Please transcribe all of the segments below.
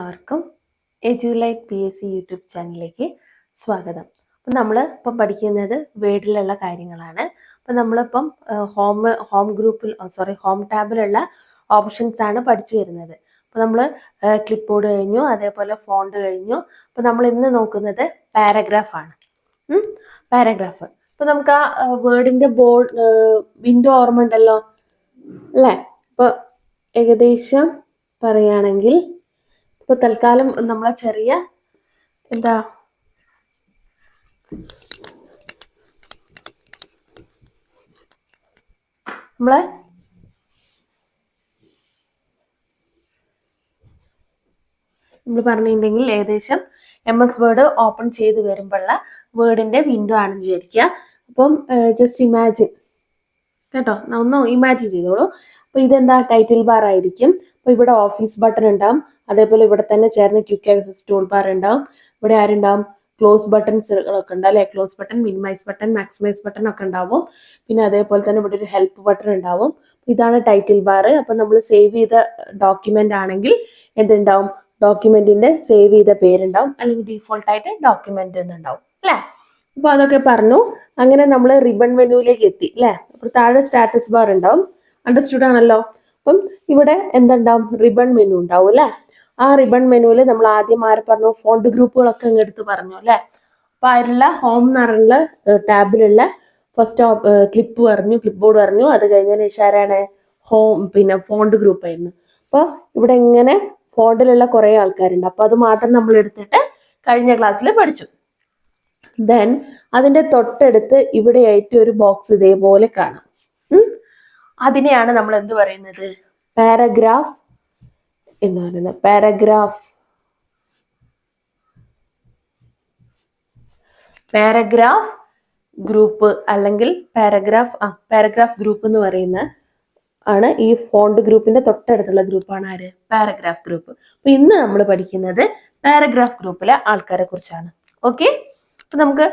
എല്ലാവർക്കും എജുലൈറ്റ് PSC YouTube ചാനലിലേക്ക് സ്വാഗതം. അപ്പം നമ്മൾ ഇപ്പം പഠിക്കുന്നത് വേർഡിലുള്ള കാര്യങ്ങളാണ്. അപ്പം നമ്മളിപ്പം ഹോം ടാബിലുള്ള ഓപ്ഷൻസ് ആണ് പഠിച്ചു വരുന്നത്. അപ്പം നമ്മൾ ക്ലിപ്പ് ബോർഡ് കഴിഞ്ഞു, അതേപോലെ ഫോണ്ട് കഴിഞ്ഞു. അപ്പം നമ്മൾ ഇന്ന് നോക്കുന്നത് പാരഗ്രാഫാണ്. പാരഗ്രാഫ്. അപ്പം നമുക്ക് ആ വേർഡിൻ്റെ വിൻഡോ ഓർമ്മ ഉണ്ടല്ലോ അല്ലേ? അപ്പോൾ ഏകദേശം പറയുകയാണെങ്കിൽ ഇപ്പൊ തൽക്കാലം നമ്മളെ ചെറിയ നമ്മൾ പറഞ്ഞിട്ടുണ്ടെങ്കിൽ ഏകദേശം MS വേർഡ് ഓപ്പൺ ചെയ്ത് വരുമ്പോഴുള്ള വേർഡിന്റെ വിൻഡോ ആണെന്ന് വിചാരിക്കുക. അപ്പം ജസ്റ്റ് ഇമാജിൻ കേട്ടോ, ഒന്ന് ഇമാജിൻ ചെയ്തോളൂ. അപ്പൊ ഇതെന്താ ടൈറ്റിൽ ബാർ ആയിരിക്കും. അപ്പൊ ഇവിടെ ഓഫീസ് ബട്ടൺ ഉണ്ടാവും, അതേപോലെ ഇവിടെ തന്നെ ചേർന്ന് ക്വിക്ക് ആക്സസ് ടൂൾ ബാർ ഉണ്ടാവും. ഇവിടെ ആരുണ്ടാവും? ക്ലോസ് ബട്ടൺസുകളൊക്കെ ഉണ്ട് അല്ലെ? Close button, minimize button, maximize button ഒക്കെ ഉണ്ടാവും. പിന്നെ അതേപോലെ തന്നെ ഇവിടെ ഒരു ഹെൽപ്പ് ബട്ടൺ ഉണ്ടാവും. ഇതാണ് ടൈറ്റിൽ ബാർ. അപ്പൊ നമ്മൾ സേവ് ചെയ്ത ഡോക്യുമെന്റ് ആണെങ്കിൽ എന്തുണ്ടാവും? ഡോക്യുമെന്റിന്റെ സേവ് ചെയ്ത പേരുണ്ടാവും, അല്ലെങ്കിൽ ഡീഫോൾട്ട് ആയിട്ട് ഡോക്യുമെന്റ് എന്നുണ്ടാവും അല്ലെ? അപ്പൊ അതൊക്കെ പറഞ്ഞു. അങ്ങനെ നമ്മൾ റിബൺ മെനുവിലേക്ക് എത്തി അല്ലെ? അപ്പൊ താഴെ സ്റ്റാറ്റസ് ബാർ ഉണ്ടാവും. അണ്ടർസ്റ്റുഡ് ആണല്ലോ? അപ്പം ഇവിടെ എന്തുണ്ടാവും? റിബൺ മെനു ഉണ്ടാവും അല്ലെ? ആ റിബൺ മെനുവിൽ നമ്മൾ ആദ്യം ആരെ പറഞ്ഞു? ഫോണ്ട് ഗ്രൂപ്പുകളൊക്കെ എടുത്ത് പറഞ്ഞു അല്ലെ? അപ്പൊ അതിലുള്ള ഹോം എന്ന് പറഞ്ഞുള്ള ടാബിലുള്ള ഫസ്റ്റ് ക്ലിപ്പ് പറഞ്ഞു, ക്ലിപ്പ് ബോർഡ് പറഞ്ഞു. അത് കഴിഞ്ഞതിന് ശേഷം ആരാണ്? പിന്നെ ഫോണ്ട് ഗ്രൂപ്പ് ആയിരുന്നു. അപ്പൊ ഇവിടെ ഇങ്ങനെ ഫോണ്ടിലുള്ള കുറെ ആൾക്കാരുണ്ട്. അപ്പൊ അത് മാത്രം നമ്മൾ എടുത്തിട്ട് കഴിഞ്ഞ ക്ലാസ്സിൽ പഠിച്ചു. ദെൻ അതിന്റെ തൊട്ടടുത്ത് ഇവിടെയായിട്ട് ഒരു ബോക്സ് ഇതേപോലെ കാണാം. അതിനെയാണ് നമ്മൾ എന്ത് പറയുന്നത്? പാരഗ്രാഫ് എന്ന് പറയുന്നത്. പാരഗ്രാഫ് ഗ്രൂപ്പ് അല്ലെങ്കിൽ പാരഗ്രാഫ് ഗ്രൂപ്പ് എന്ന് പറയുന്ന ആണ് ഈ ഫോണ്ട് ഗ്രൂപ്പിന്റെ തൊട്ടടുത്തുള്ള ഗ്രൂപ്പാണ് ആര്? Paragraph group. അപ്പൊ ഇന്ന് നമ്മൾ പഠിക്കുന്നത് പാരഗ്രാഫ് ഗ്രൂപ്പിലെ ആൾക്കാരെ കുറിച്ചാണ്. ഓക്കെ, അപ്പൊ നമുക്ക്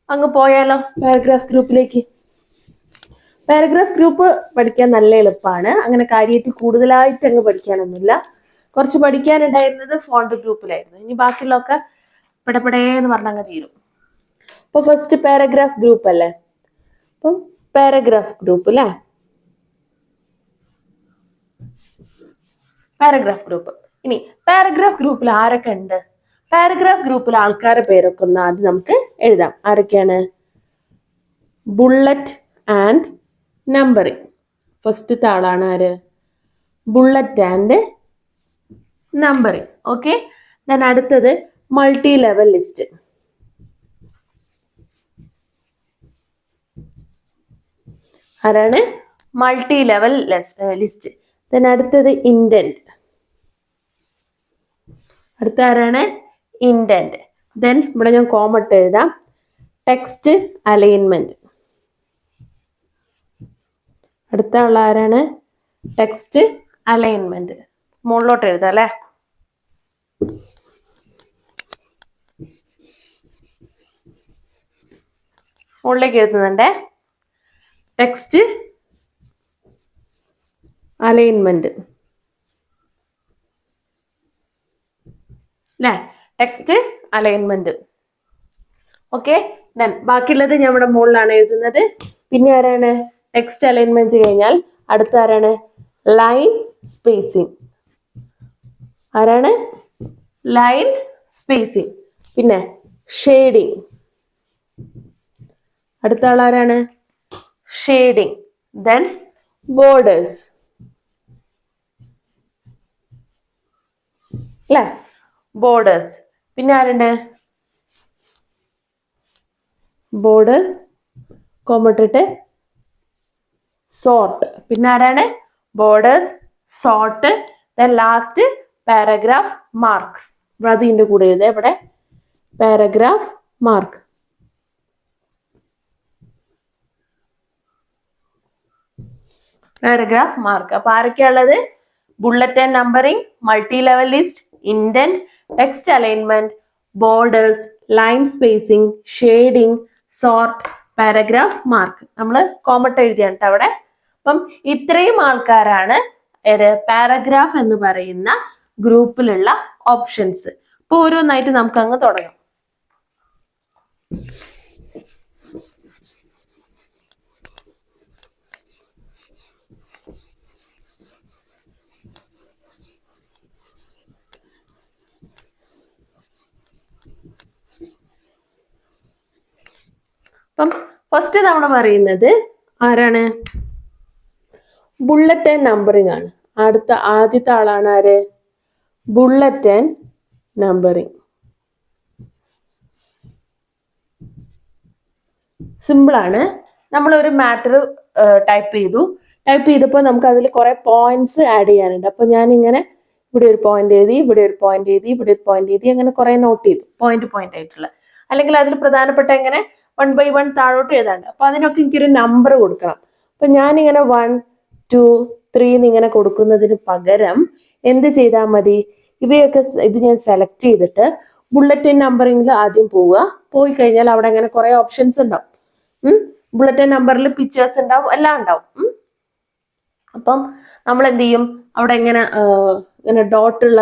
അങ്ങ് പോയാലോ പാരഗ്രാഫ് ഗ്രൂപ്പിലേക്ക്. പാരഗ്രാഫ് ഗ്രൂപ്പ് പഠിക്കാൻ നല്ല എളുപ്പമാണ്. അങ്ങനെ കാര്യമായിട്ട് കൂടുതലായിട്ട് അങ്ങ് പഠിക്കാനൊന്നുമില്ല. കുറച്ച് പഠിക്കാനുണ്ടായിരുന്നത് ഫോണ്ട് ഗ്രൂപ്പിലായിരുന്നു. ഇനി ബാക്കിയുള്ളതൊക്കെ പെടപെടേന്ന് പറഞ്ഞങ്ങ് തീരും. അപ്പൊ ഫസ്റ്റ് പാരഗ്രാഫ് ഗ്രൂപ്പ് അല്ലേ? അപ്പം പാരഗ്രാഫ് ഗ്രൂപ്പ് അല്ലേ? Paragraph group. ഇനി പാരഗ്രാഫ് ഗ്രൂപ്പിൽ ആരൊക്കെ ഉണ്ട്? പാരഗ്രാഫ് ഗ്രൂപ്പിൽ ആൾക്കാരുടെ പേരൊക്കെ ഒന്ന് ആദ്യം നമുക്ക് എഴുതാം. ആരൊക്കെയാണ്? Bullet and numbering. ഫസ്റ്റത്തെ ആളാണ് ആര്? Bullet and numbering. Okay, then അടുത്തത് മൾട്ടി ലെവൽ ലിസ്റ്റ്. ആരാണ്? Multi level list. ദെൻ അടുത്തത് ഇൻഡന്റ്. അടുത്ത ആരാണ്? ഇൻഡന്റ്. ദെൻ ഇവിടെ ഞാൻ കോമട്ട് എഴുതാം. Text alignment. അടുത്ത ഉള്ള ആരാണ്? Text alignment. മുകളിലോട്ട് എഴുതാം അല്ലെ? മുകളിലേക്ക് എഴുതുന്നുണ്ടേ. ടെക്സ്റ്റ് അലൈൻമെന്റ് അല്ലെ? Text alignment. ഓക്കെ, ദെൻ ബാക്കിയുള്ളത് ഞാൻ ഇവിടെ മുകളിലാണ് എഴുതുന്നത്. പിന്നെ ആരാണ്? ടെക്സ്റ്റ് അലൈൻമെന്റ് കഴിഞ്ഞാൽ അടുത്ത ആരാണ്? Line spacing. ആരാണ്? Line spacing. പിന്നെ ഷെയ്ഡിങ്. അടുത്ത ആളാരാണ്? ഷെയ്ഡിങ്. ദെൻ ബോർഡേഴ്സ് അല്ലെ? ബോർഡേഴ്സ്. പിന്നെ ആരുണ്ട്? ബോർഡേഴ്സ് കോമട്ടിട്ട് സോർട്ട്. പിന്നെ ആരാണ്? Borders, sort, then last paragraph mark. അതിന്റെ കൂടെ എഴുതാം ഇവിടെ പാരഗ്രാഫ് മാർക്ക്. Paragraph mark. അപ്പൊ ആരൊക്കെയുള്ളത്? Bullet and numbering, multi level list, indent, text alignment, borders, line spacing, shading, sort, paragraph mark. നമ്മൾ കോമട്ട് എഴുതിയാണ് അവിടെ. അപ്പം ഇത്രയും ആൾക്കാരാണ് പാരഗ്രാഫ് എന്ന് പറയുന്ന ഗ്രൂപ്പിലുള്ള ഓപ്ഷൻസ്. അപ്പോൾ ഓരോന്നായിട്ട് നമുക്ക് അങ്ങ് തുടങ്ങാം. അപ്പം ഫസ്റ്റ് നമ്മൾ പറയുന്നത് ആരാണ്? ബുള്ളറ്റ് ആൻഡ് നമ്പറിംഗ് ആണ്. ആദ്യത്തെ ആളാണ് ആര്? Bullet and numbering. സിമ്പിൾ ആണ്. നമ്മൾ ഒരു മാറ്റർ ടൈപ്പ് ചെയ്തപ്പോൾ നമുക്ക് അതിൽ കുറെ പോയിന്റ്സ് ആഡ് ചെയ്യാനുണ്ട്. അപ്പൊ ഞാൻ ഇങ്ങനെ ഇവിടെ ഒരു പോയിന്റ് എഴുതി, ഇവിടെ ഒരു പോയിന്റ് എഴുതി, ഇവിടെ ഒരു പോയിന്റ് എഴുതി, അങ്ങനെ കുറെ നോട്ട് ചെയ്തു, പോയിന്റ് ആയിട്ടുള്ള. അല്ലെങ്കിൽ അതിൽ പ്രധാനപ്പെട്ട ഇങ്ങനെ 1 by 1 താഴോട്ട് എഴുതാണ്ട്. അപ്പൊ അതിനൊക്കെ എനിക്കൊരു നമ്പർ കൊടുക്കണം. അപ്പൊ ഞാനിങ്ങനെ 1, 2, 3 എന്നിങ്ങനെ കൊടുക്കുന്നതിന് പകരം എന്ത് ചെയ്താൽ മതി? ഇത് ഞാൻ സെലക്ട് ചെയ്തിട്ട് ബുള്ളറ്റ് നമ്പറിംഗിൽ ആദ്യം പോയി കഴിഞ്ഞാൽ അവിടെ അങ്ങനെ കുറെ ഓപ്ഷൻസ് ഉണ്ടാവും. ബുള്ളറ്റ് നമ്പറിൽ പിക്ചേഴ്സ് ഉണ്ടാവും, എല്ലാം ഉണ്ടാവും. അപ്പം നമ്മൾ എന്ത് ചെയ്യും? അവിടെ ഇങ്ങനെ ഡോട്ടുള്ള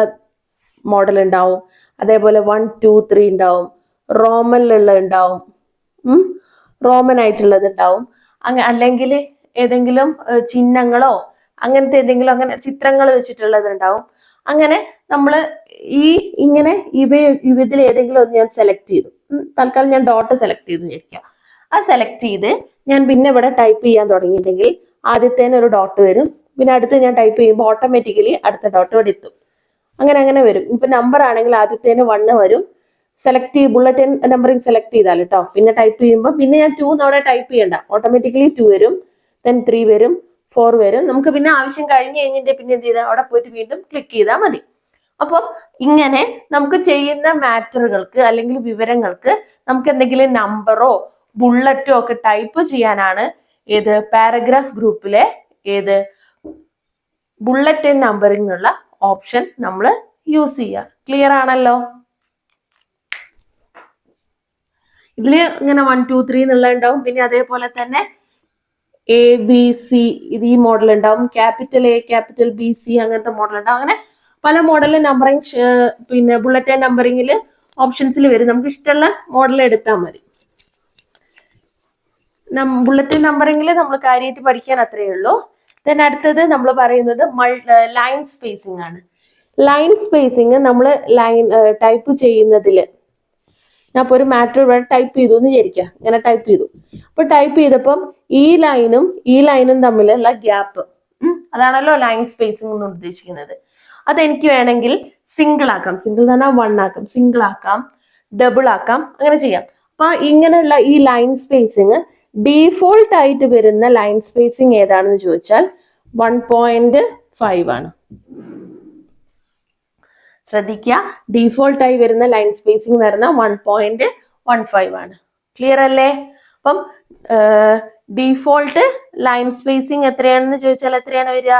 മോഡൽ ഉണ്ടാവും, അതേപോലെ 1, 2, 3 ഉണ്ടാവും, റോമനിലുള്ള ഉണ്ടാവും, റോമൻ ആയിട്ടുള്ളത് ഉണ്ടാവും. അല്ലെങ്കിൽ ഏതെങ്കിലും ചിഹ്നങ്ങളോ അങ്ങനത്തെ ഏതെങ്കിലും അങ്ങനെ ചിത്രങ്ങൾ വെച്ചിട്ടുള്ളത് ഉണ്ടാവും. അങ്ങനെ നമ്മൾ ഇങ്ങനെ ഇതിൽ ഏതെങ്കിലും ഒന്ന് ഞാൻ സെലക്ട് ചെയ്തു. തൽക്കാലം ഞാൻ ഡോട്ട് സെലക്ട് ചെയ്ത് വിചാരിക്കുക. അത് സെലക്ട് ചെയ്ത് ഞാൻ പിന്നെ ഇവിടെ ടൈപ്പ് ചെയ്യാൻ തുടങ്ങിയിട്ടുണ്ടെങ്കിൽ ആദ്യത്തേന് ഒരു ഡോട്ട് വരും, പിന്നെ അടുത്ത് ഞാൻ ടൈപ്പ് ചെയ്യുമ്പോൾ ഓട്ടോമാറ്റിക്കലി അടുത്ത ഡോട്ട് ഇവിടെ എത്തും. അങ്ങനെ വരും. ഇപ്പൊ നമ്പർ ആണെങ്കിൽ ആദ്യത്തേന് 1 വരും. ബുള്ളറ്റ് നമ്പറിംഗ് സെലക്ട് ചെയ്താൽ കേട്ടോ. പിന്നെ ടൈപ്പ് ചെയ്യുമ്പോൾ പിന്നെ ഞാൻ 2 അവിടെ ടൈപ്പ് ചെയ്യണ്ട, ഓട്ടോമാറ്റിക്കലി 2 വരും, ദെൻ 3 വരും, 4 വരും. നമുക്ക് പിന്നെ ആവശ്യം കഴിഞ്ഞ് കഴിഞ്ഞിട്ട് പിന്നെ എന്ത് ചെയ്താൽ അവിടെ പോയിട്ട് വീണ്ടും ക്ലിക്ക് ചെയ്താൽ മതി. അപ്പോൾ ഇങ്ങനെ നമുക്ക് ചെയ്യുന്ന മാറ്ററുകൾക്ക് അല്ലെങ്കിൽ വിവരങ്ങൾക്ക് നമുക്ക് എന്തെങ്കിലും നമ്പറോ ബുള്ളറ്റോ ഒക്കെ ടൈപ്പ് ചെയ്യാനാണ് പാരഗ്രാഫ് ഗ്രൂപ്പിലെ ബുള്ളറ്റ് ആൻഡ് നമ്പറിംഗ് എന്നുള്ള ഓപ്ഷൻ നമ്മൾ യൂസ് ചെയ്യുക. ക്ലിയർ ആണല്ലോ? ഇതില് ഇങ്ങനെ 1, 2, 3 എന്നുള്ള ഉണ്ടാവും. പിന്നെ അതേപോലെ തന്നെ ABC ഈ മോഡൽ ഉണ്ടാവും, ക്യാപിറ്റൽ A, ക്യാപിറ്റൽ BC അങ്ങനത്തെ മോഡൽ ഉണ്ടാവും. അങ്ങനെ പല മോഡലിൽ നമ്പറിംഗ് പിന്നെ ബുള്ളറ്റ് ആൻഡ് നമ്പറിംഗിൽ ഓപ്ഷൻസിൽ വരും. നമുക്ക് ഇഷ്ടമുള്ള മോഡൽ എടുത്താൽ മതി. ബുള്ളറ്റ് നമ്പറിംഗിൽ നമ്മൾ കാര്യമായിട്ട് പഠിക്കാൻ അത്രയേ ഉള്ളൂ. ദെൻ അടുത്തത് നമ്മൾ പറയുന്നത് ലൈൻ സ്പേസിംഗ് ആണ്. ലൈൻ സ്പേസിംഗ് നമ്മൾ ടൈപ്പ് ചെയ്യുന്നതിൽ ഞാൻ ഇപ്പോൾ ഒരു മാറ്റർ ഇവിടെ ടൈപ്പ് ചെയ്തു എന്ന് വിചാരിക്കാം. ഇങ്ങനെ ടൈപ്പ് ചെയ്തു. അപ്പൊ ടൈപ്പ് ചെയ്തപ്പം ഈ ലൈനും തമ്മിലുള്ള ഗ്യാപ്പ്, അതാണല്ലോ ലൈൻ സ്പേസിംഗ് എന്ന് ഉദ്ദേശിക്കുന്നത്. അതെനിക്ക് വേണമെങ്കിൽ സിംഗിൾ ആക്കാം. സിംഗിൾ എന്ന് പറഞ്ഞാൽ 1 ആക്കാം, സിംഗിൾ ആക്കാം, ഡബിൾ ആക്കാം, അങ്ങനെ ചെയ്യാം. അപ്പൊ ഇങ്ങനെയുള്ള ഈ ലൈൻ സ്പേസിങ് ഡീഫോൾട്ട് ആയിട്ട് വരുന്ന ലൈൻ സ്പേസിങ് ഏതാണെന്ന് ചോദിച്ചാൽ 1.5 ആണ്. ശ്രദ്ധിക്കുക, ഡീഫോൾട്ട് ആയി വരുന്ന ലൈൻ സ്പേസിംഗ് എന്ന് പറഞ്ഞാൽ 1.15 ആണ്. ക്ലിയർ അല്ലേ? അപ്പം ഡീഫോൾട്ട് ലൈൻ സ്പേസിംഗ് എത്രയാണെന്ന് ചോദിച്ചാൽ എത്രയാണ് വരിക?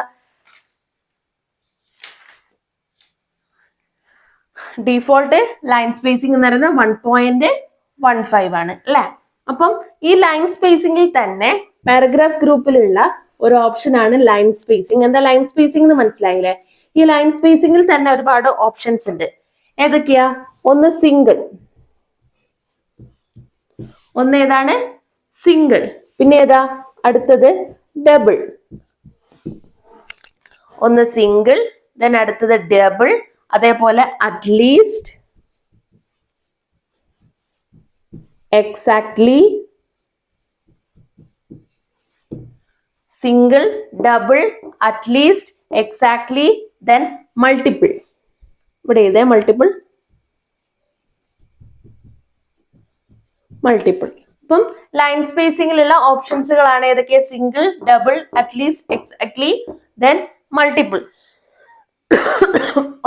ഡീഫോൾട്ട് ലൈൻ സ്പേസിംഗ് എന്ന് പറയുന്നത് 1.15 ആണ് അല്ലെ? അപ്പം ഈ ലൈൻ സ്പേസിംഗിൽ തന്നെ പാരഗ്രാഫ് ഗ്രൂപ്പിലുള്ള ഒരു ഓപ്ഷൻ ആണ് ലൈൻ സ്പേസിംഗ്. എന്താ ലൈൻ സ്പേസിംഗ് എന്ന് മനസ്സിലായില്ലേ? ഈ ലൈൻ സ്പേസിംഗിൽ തന്നെ ഒരുപാട് ഓപ്ഷൻസ് ഉണ്ട്. ഏതൊക്കെയാ? ഒന്ന് സിംഗിൾ, ഏതാണ്? സിംഗിൾ. പിന്നെ ഏതാ അടുത്തത്? ഡബിൾ. ഒന്ന് സിംഗിൾ, ദെൻ അടുത്തത് ഡബിൾ, അതേപോലെ at least, exactly, single, double, at least, exactly, then multiple. ഇവിടെ ഏതേ മൾട്ടിപ്പിൾ. അപ്പം ലൈൻ സ്പേസിംഗിലുള്ള ഓപ്ഷൻസുകളാണ് ഏതൊക്കെ? Single, double, at least, exactly, then multiple.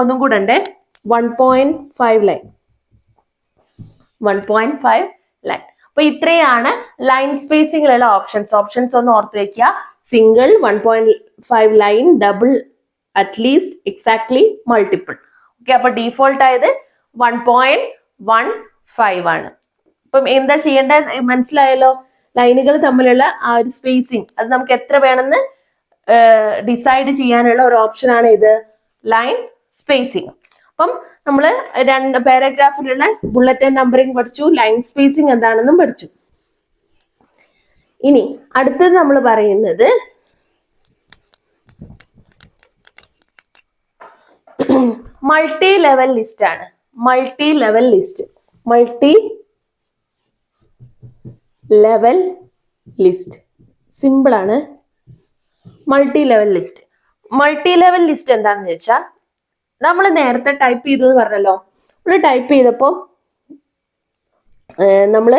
ഒന്നും കൂടെ ഉണ്ട്, 1.5 ലൈൻ. 1.5 ലൈൻ. അപ്പൊ ഇത്രയാണ് ലൈൻ സ്പേസിംഗിലുള്ള ഓപ്ഷൻസ് ഒന്ന് ഓർത്ത് വെക്കുക. Single, 1.5 line, double, at least, exactly, multiple. Okay, അപ്പൊ ഡീഫോൾട്ട് ആയത് 1.15 ആണ്. അപ്പം എന്താ ചെയ്യേണ്ടത് മനസ്സിലായല്ലോ? ലൈനുകൾ തമ്മിലുള്ള ആ ഒരു സ്പേസിംഗ് അത് നമുക്ക് എത്ര വേണമെന്ന് ഡിസൈഡ് ചെയ്യാനുള്ള ഒരു ഓപ്ഷൻ ആണ് ഇത് ലൈൻ സ്പേസിങ്. അപ്പം നമ്മൾ രണ്ട് പാരഗ്രാഫിലുള്ള ബുള്ളറ്റ് നമ്പറിങ് പഠിച്ചു, ലൈൻ സ്പേസിങ് എന്താണെന്നും പഠിച്ചു. ഇനി അടുത്തത് നമ്മൾ പറയുന്നത് മൾട്ടി ലെവൽ ലിസ്റ്റ് ആണ്. Multi level list, multi level list simple ആണ്. Multi level list, multi level list എന്താണെന്ന് വെച്ചാൽ നമ്മൾ നേരത്തെ ടൈപ്പ് ചെയ്തു എന്ന് പറഞ്ഞല്ലോ. നമ്മൾ ടൈപ്പ് ചെയ്തപ്പോൾ നമ്മൾ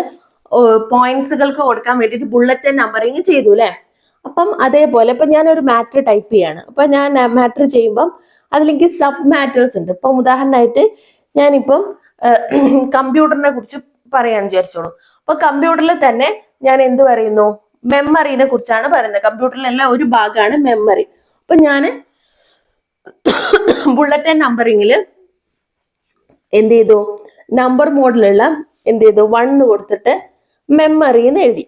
പോയിന്റ്സുകൾക്ക് കൊടുക്കാൻ വേണ്ടിയിട്ട് ബുള്ളറ്റ് നമ്പറിങ് ചെയ്തു അല്ലെ. അപ്പം അതേപോലെ ഇപ്പൊ ഞാനൊരു മാറ്റർ ടൈപ്പ് ചെയ്യാണ്. അപ്പൊ ഞാൻ മാറ്റർ ചെയ്യുമ്പം അതിലേക്ക് സബ് മാറ്റേഴ്സ് ഉണ്ട്. ഇപ്പം ഉദാഹരണമായിട്ട് ഞാനിപ്പം കമ്പ്യൂട്ടറിനെ കുറിച്ച് പറയാൻ വിചാരിച്ചോളൂ. അപ്പൊ കമ്പ്യൂട്ടറിൽ തന്നെ ഞാൻ എന്ത് പറയുന്നു, മെമ്മറിനെ കുറിച്ചാണ് പറയുന്നത്. കമ്പ്യൂട്ടറിലെല്ലാം ഒരു ഭാഗമാണ് മെമ്മറി. അപ്പൊ ഞാൻ ബുള്ളറ്റ് നമ്പറിങ്ങിൽ എന്ത് ചെയ്തു, നമ്പർ മോഡിലുള്ള എന്ത് ചെയ്തു 1 കൊടുത്തിട്ട് മെമ്മറി എന്ന് എഴുതി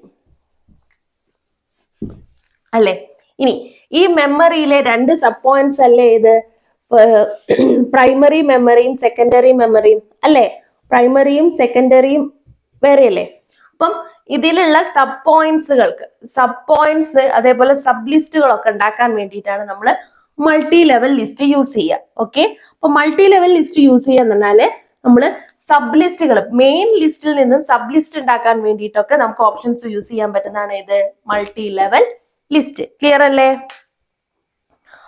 അല്ലെ. ഇനി ഈ മെമ്മറിയിലെ 2 സബ് പോയിന്റ്സ് അല്ലേ ഇത്, പ്രൈമറി മെമ്മറിയും സെക്കൻഡറി മെമ്മറിയും അല്ലെ. പ്രൈമറിയും സെക്കൻഡറിയും വേറെയല്ലേ. അപ്പം ഇതിലുള്ള സബ് പോയിന്റ്സ് അതേപോലെ സബ് ലിസ്റ്റുകളൊക്കെ ഉണ്ടാക്കാൻ വേണ്ടിയിട്ടാണ് നമ്മൾ മൾട്ടി ലെവൽ ലിസ്റ്റ് യൂസ് ചെയ്യുക. ഓക്കെ, അപ്പൊ മൾട്ടി ലെവൽ ലിസ്റ്റ് യൂസ് ചെയ്യാന്ന് പറഞ്ഞാല് നമ്മൾ സബ് ലിസ്റ്റുകൾ, മെയിൻ ലിസ്റ്റിൽ നിന്ന് സബ് ലിസ്റ്റ് ഉണ്ടാക്കാൻ വേണ്ടിയിട്ടൊക്കെ നമുക്ക് ഓപ്ഷൻസ് യൂസ് ചെയ്യാൻ പറ്റുന്നതാണ് ഇത് മൾട്ടി ലെവൽ ലിസ്റ്റ്. ക്ലിയർ അല്ലേ?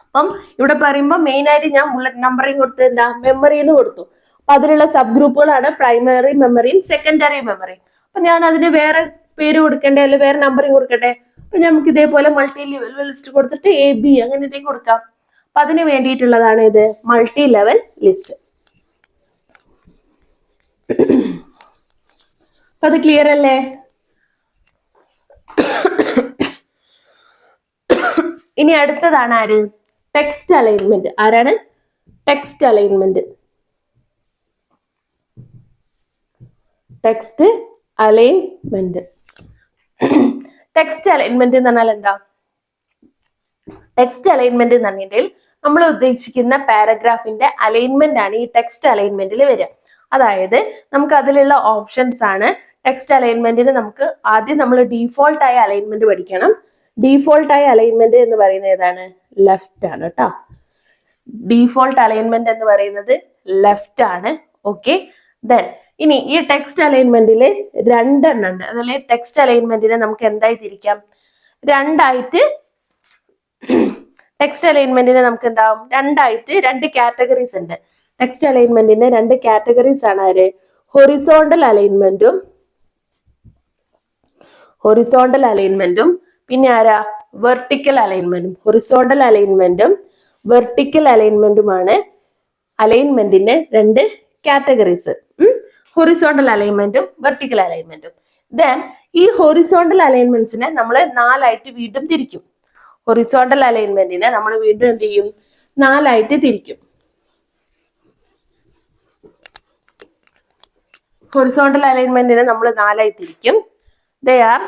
അപ്പം ഇവിടെ പറയുമ്പോൾ മെയിൻ ആയിട്ട് ഞാൻ ബുള്ളറ്റ് നമ്പറിങ് കൊടുത്ത് എന്താ, മെമ്മറി എന്ന് കൊടുത്തു. അപ്പൊ അതിലുള്ള സബ് ഗ്രൂപ്പുകളാണ് പ്രൈമറി മെമ്മറിയും സെക്കൻഡറി മെമ്മറിയും. അപ്പൊ ഞാൻ അതിന് വേറെ പേര് കൊടുക്കണ്ടേ, അല്ലെ വേറെ നമ്പറിങ് കൊടുക്കട്ടെ. അപ്പൊ നമുക്ക് ഇതേപോലെ മൾട്ടി ലെവൽ ലിസ്റ്റ് കൊടുത്തിട്ട് AB അങ്ങനെ എന്തെങ്കിലും കൊടുക്കാം. അപ്പൊ അതിന് വേണ്ടിയിട്ടുള്ളതാണ് ഇത് മൾട്ടി ലെവൽ ലിസ്റ്റ്. അപ്പൊ അത് ക്ലിയർ അല്ലേ? ഇനി അടുത്തതാണ് ആര്, ടെക്സ്റ്റ് അലൈൻമെന്റ്. ആരാണ്? Text alignment. Text alignment. Text alignment എന്ന് പറഞ്ഞാൽ എന്താ? ടെക്സ്റ്റ് അലൈൻമെന്റ് എന്ന് പറഞ്ഞിട്ടുണ്ടെങ്കിൽ നമ്മൾ ഉദ്ദേശിക്കുന്ന പാരഗ്രാഫിന്റെ അലൈൻമെന്റ് ആണ് ഈ ടെക്സ്റ്റ് അലൈൻമെന്റിൽ വരിക. അതായത് നമുക്ക് അതിലുള്ള ഓപ്ഷൻസ് ആണ്. ടെക്സ്റ്റ് അലൈൻമെന്റിന് നമുക്ക് ആദ്യം നമ്മൾ ഡീഫോൾട്ട് ആയ അലൈൻമെന്റ് പഠിക്കണം. ഡീഫോൾട്ട് ആയ അലൈൻമെന്റ് എന്ന് പറയുന്നത് ഏതാണ്? ലെഫ്റ്റ് ആണ് കേട്ടോ. ഡീഫോൾട്ട് അലൈൻമെന്റ് എന്ന് പറയുന്നത് ലെഫ്റ്റ് ആണ്. ഓക്കെ, ദെൻ ഇനി ഈ ടെക്സ്റ്റ് അലൈൻമെന്റിൽ 2 എണ്ണം ഉണ്ട്. അതിൽ ടെക്സ്റ്റ് അലൈൻമെന്റിനെ നമുക്ക് എന്തായി തിരിക്കാം? രണ്ടായിട്ട്. ടെക്സ്റ്റ് അലൈൻമെന്റിനെ നമുക്ക് എന്താവും? രണ്ടായിട്ട് 2 കാറ്റഗറീസ് ഉണ്ട്. ടെക്സ്റ്റ് അലൈൻമെന്റിന്റെ 2 കാറ്റഗറീസ് ആണ് ആര്? ഹൊറിസോണ്ടൽ അലൈൻമെന്റും പിന്നെ ആരാ? വെർട്ടിക്കൽ അലൈൻമെന്റും. ഹൊറിസോണ്ടൽ അലൈൻമെന്റും വെർട്ടിക്കൽ അലൈൻമെന്റുമാണ് അലൈൻമെന്റിന്റെ 2 കാറ്റഗറീസ്. ഹൊറിസോണ്ടൽ അലൈൻമെന്റും വെർട്ടിക്കൽ അലൈൻമെന്റും. ദെൻ ഈ ഹൊറിസോണ്ടൽ അലൈൻമെന്റ്സിനെ നമ്മൾ 4 ആയിട്ട് വീണ്ടും തിരിക്കും. ഹൊറിസോണ്ടൽ അലൈൻമെന്റിനെ നമ്മൾ വീണ്ടും എന്ത് ചെയ്യും? 4 ആയിട്ട് തിരിക്കും. ഹൊറിസോണ്ടൽ അലൈൻമെന്റിനെ നമ്മൾ 4 ആയി തിരിക്കും. ദേ ആർ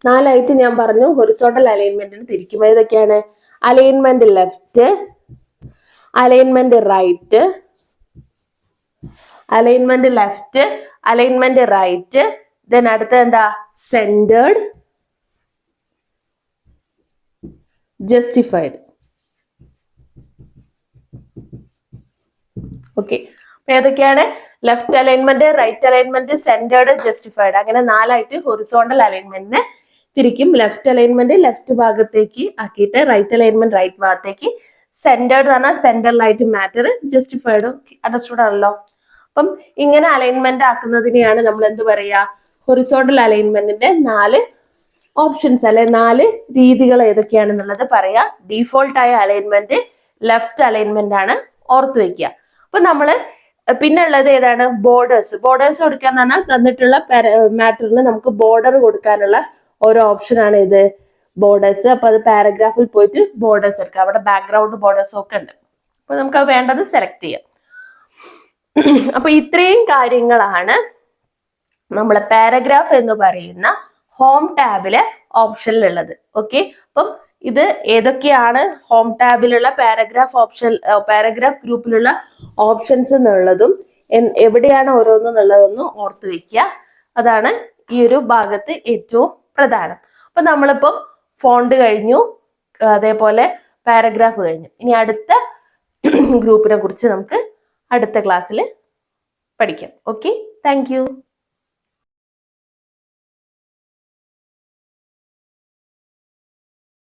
4 ആയിട്ട് ഞാൻ പറഞ്ഞു ഹൊറിസോണ്ടൽ അലൈൻമെന്റിന് തിരിക്കും. ഏതൊക്കെയാണ്? Alignment left, alignment right, alignment left, alignment right. Then അടുത്ത എന്താ? Centered, justified. ഓക്കെ, ഏതൊക്കെയാണ്? Left alignment, right alignment, centered, justified. അങ്ങനെ 4 ആയിട്ട് ഹൊറിസോണ്ടൽ അലൈൻമെന്റിനെ തിരിക്കും. ലെഫ്റ്റ് അലൈൻമെന്റ് ലെഫ്റ്റ് ഭാഗത്തേക്ക് ആക്കിയിട്ട്, റൈറ്റ് അലൈൻമെന്റ് റൈറ്റ് ഭാഗത്തേക്ക്, സെന്റേർഡ് എന്ന് പറഞ്ഞാൽ സെന്ററിലായിട്ട് മാറ്റർ, ജസ്റ്റിഫൈഡ്. അണ്ടർസ്റ്റുഡ് ആണല്ലോ? അപ്പം ഇങ്ങനെ അലൈൻമെന്റ് ആക്കുന്നതിനെയാണ് നമ്മൾ എന്ത് പറയാ? ഹൊറിസോണ്ടൽ അലൈൻമെന്റിന്റെ 4 ഓപ്ഷൻസ് അല്ലെ 4 രീതികൾ ഏതൊക്കെയാണെന്നുള്ളത് പറയാ. ഡീഫോൾട്ട് ആയ അലൈൻമെന്റ് ലെഫ്റ്റ് അലൈൻമെന്റ് ആണ്, ഓർത്ത് വെക്കുക. അപ്പൊ നമ്മള് പിന്നെ ഉള്ളത് ഏതാണ്? ബോർഡേഴ്സ്. ബോർഡേഴ്സ് കൊടുക്കാന്ന് പറഞ്ഞാൽ തന്നിട്ടുള്ള മാറ്ററിന് നമുക്ക് ബോർഡർ കൊടുക്കാനുള്ള ഓരോ ഓപ്ഷൻ ആണ് ഇത് ബോർഡേഴ്സ്. അപ്പൊ അത് പാരഗ്രാഫിൽ പോയിട്ട് ബോർഡേഴ്സ് എടുക്കുക. അവിടെ ബാക്ക്ഗ്രൗണ്ട് ബോർഡേഴ്സ് ഒക്കെ ഉണ്ട്. അപ്പൊ നമുക്ക് അത് വേണ്ടത് സെലക്ട് ചെയ്യാം. അപ്പൊ ഇത്രയും കാര്യങ്ങളാണ് നമ്മളെ പാരഗ്രാഫ് എന്ന് പറയുന്ന ഹോം ടാബിലെ ഓപ്ഷനിലുള്ളത്. ഓക്കെ, അപ്പം ഇത് ഏതൊക്കെയാണ് ഹോം ടാബിലുള്ള പാരഗ്രാഫ് ഗ്രൂപ്പിലുള്ള ഓപ്ഷൻസ് എന്നുള്ളതും എവിടെയാണ് ഓരോന്നെന്നുള്ളതൊന്നും ഓർത്ത് വെക്കുക. അതാണ് ഈ ഒരു ഭാഗത്ത് ഏറ്റവും പ്രധാനം. അപ്പൊ നമ്മളിപ്പം ഫോണ്ട് കഴിഞ്ഞു, അതേപോലെ പാരഗ്രാഫ് കഴിഞ്ഞു. ഇനി അടുത്ത ഗ്രൂപ്പിനെ കുറിച്ച് നമുക്ക് അടുത്ത ക്ലാസ്സിൽ പഠിക്കാം. Okay, thank you.